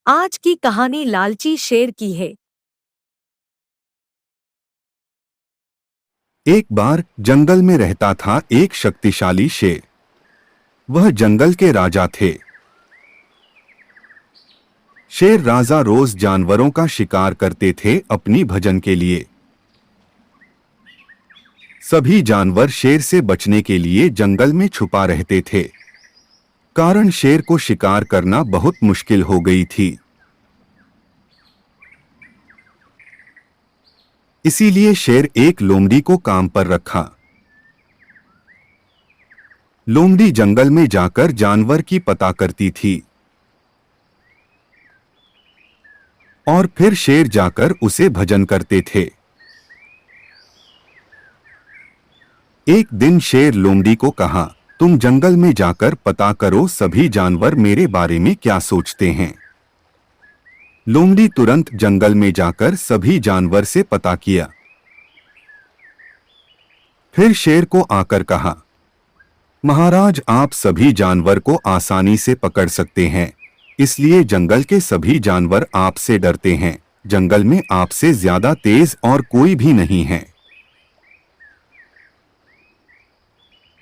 आज की कहानी लालची शेर की है। एक बार जंगल में रहता था एक शक्तिशाली शेर। वह जंगल के राजा थे। शेर राजा रोज जानवरों का शिकार करते थे अपनी भोजन के लिए। सभी जानवर शेर से बचने के लिए जंगल में छुपा रहते थे, कारण शेर को शिकार करना बहुत मुश्किल हो गई थी। इसीलिए शेर एक लोमड़ी को काम पर रखा। लोमड़ी जंगल में जाकर जानवर की पता करती थी और फिर शेर जाकर उसे भोजन करते थे। एक दिन शेर लोमड़ी को कहा, तुम जंगल में जाकर पता करो सभी जानवर मेरे बारे में क्या सोचते हैं। लोमड़ी तुरंत जंगल में जाकर सभी जानवर से पता किया। फिर शेर को आकर कहा, महाराज, आप सभी जानवर को आसानी से पकड़ सकते हैं, इसलिए जंगल के सभी जानवर आपसे डरते हैं। जंगल में आपसे ज्यादा तेज और कोई भी नहीं है।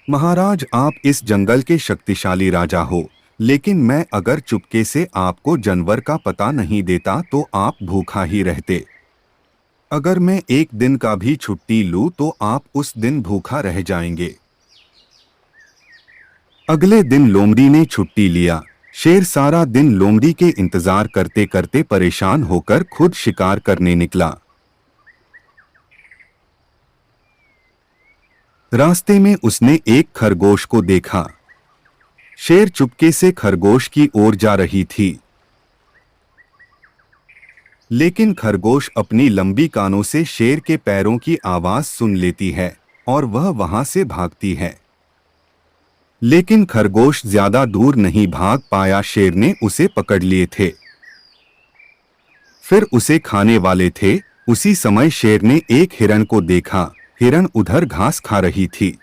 महाराज, आप इस जंगल के शक्तिशाली राजा हो, लेकिन मैं अगर चुपके से आपको जानवर का पता नहीं देता तो आप भूखा ही रहते। अगर मैं एक दिन का भी छुट्टी लूं तो आप उस दिन भूखा रह जाएंगे। अगले दिन लोमड़ी ने छुट्टी लिया। शेर सारा दिन लोमड़ी के इंतजार करते करते परेशान होकर खुद शिकार करने निकला। रास्ते में उसने एक खरगोश को देखा। शेर चुपके से खरगोश की ओर जा रही थी, लेकिन खरगोश अपनी लंबी कानों से शेर के पैरों की आवाज सुन लेती है और वह वहां से भागती है। लेकिन खरगोश ज्यादा दूर नहीं भाग पाया, शेर ने उसे पकड़ लिए थे, फिर उसे खाने वाले थे। उसी समय शेर ने एक हिरण को देखा। हिरण उधर घास खा रही थी।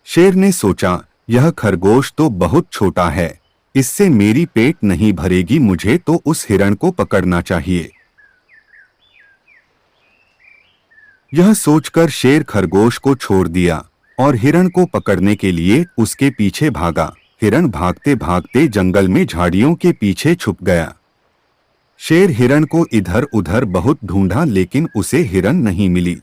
शेर ने सोचा, यह खरगोश तो बहुत छोटा है, इससे मेरी पेट नहीं भरेगी, मुझे तो उस हिरण को पकड़ना चाहिए। यह सोचकर शेर खरगोश को छोड़ दिया और हिरण को पकड़ने के लिए उसके पीछे भागा। हिरण भागते भागते जंगल में झाड़ियों के पीछे छुप गया। शेर हिरण को इधर उधर बहुत ढूंढा, लेकिन उसे हिरण नहीं मिली।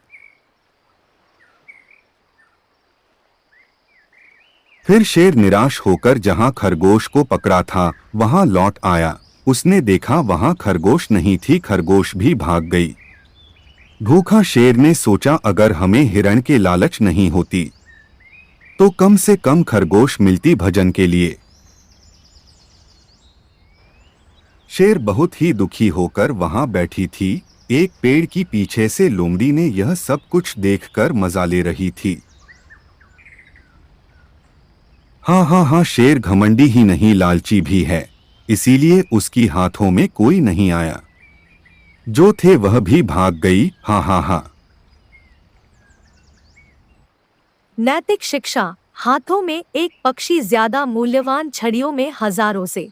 फिर शेर निराश होकर जहां खरगोश को पकड़ा था वहां लौट आया। उसने देखा वहां खरगोश नहीं थी, खरगोश भी भाग गई। भूखा शेर ने सोचा, अगर हमें हिरण के लालच नहीं होती तो कम से कम खरगोश मिलती भोजन के लिए। शेर बहुत ही दुखी होकर वहां बैठी थी। एक पेड़ की पीछे से लोमड़ी ने यह सब कुछ देखकर मजा ले रही थी। हाँ हाँ हाँ, शेर घमंडी ही नहीं लालची भी है, इसीलिए उसकी हाथों में कोई नहीं आया। जो थे वह भी भाग गई। हाँ हाँ हाँ। नैतिक शिक्षा। हाथों में एक पक्षी ज्यादा मूल्यवान छड़ियों में हजारों से।